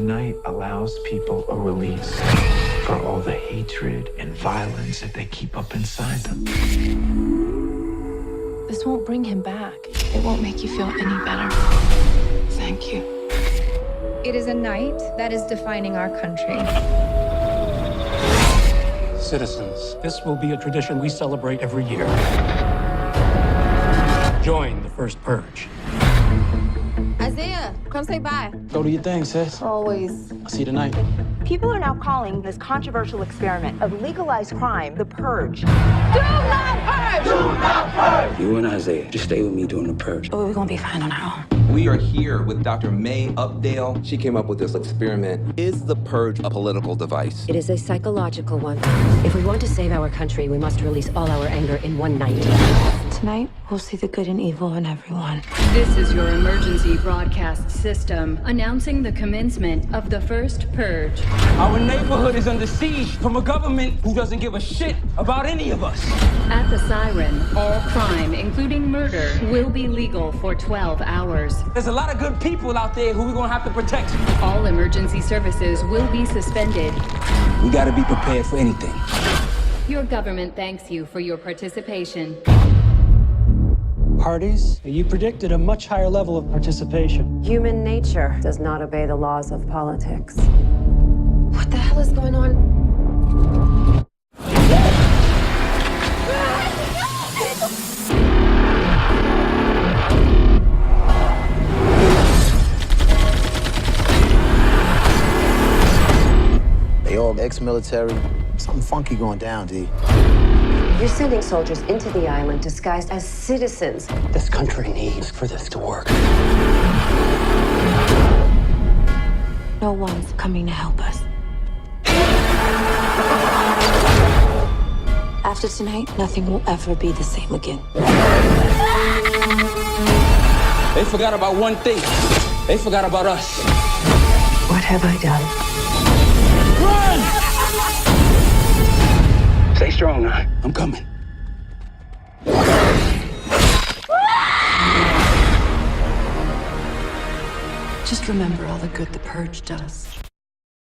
tonight allows people a release for all the hatred and violence that they keep up inside them. This won't bring him back. It won't make you feel any better. Thank you. It is a night that is defining our country. Citizens, this will be a tradition we celebrate every year. Join the first purge. Isaiah, come say bye. Go do your thing, sis. Always. I'll see you tonight. People are now calling this controversial experiment of legalized crime the purge. Do not purge! Do not purge! You and Isaiah, just stay with me during the purge. Oh, we're gonna be fine on our own. We are here with Dr. May Updale. She came up with this experiment. Is the purge a political device? It is a psychological one. If we want to save our country, we must release all our anger in one night. Tonight, we'll see the good and evil in everyone. This is your emergency broadcast system announcing the commencement of the first purge. Our neighborhood is under siege from a government who doesn't give a shit about any of us. At the siren, all crime, including murder, will be legal for 12 hours. There's a lot of good people out there who we're gonna have to protect. All emergency services will be suspended. We gotta be prepared for anything. Your government thanks you for your participation. Parties, you predicted a much higher level of participation. Human nature does not obey the laws of politics. What the hell is going on? They all ex-military. Something funky going down, D. You're sending soldiers into the island disguised as citizens. This country needs for this to work. No one's coming to help us. After tonight, nothing will ever be the same again. They forgot about one thing. They forgot about us. What have I done? Run! Stay strong, now. I'm coming. Just remember all the good the purge does.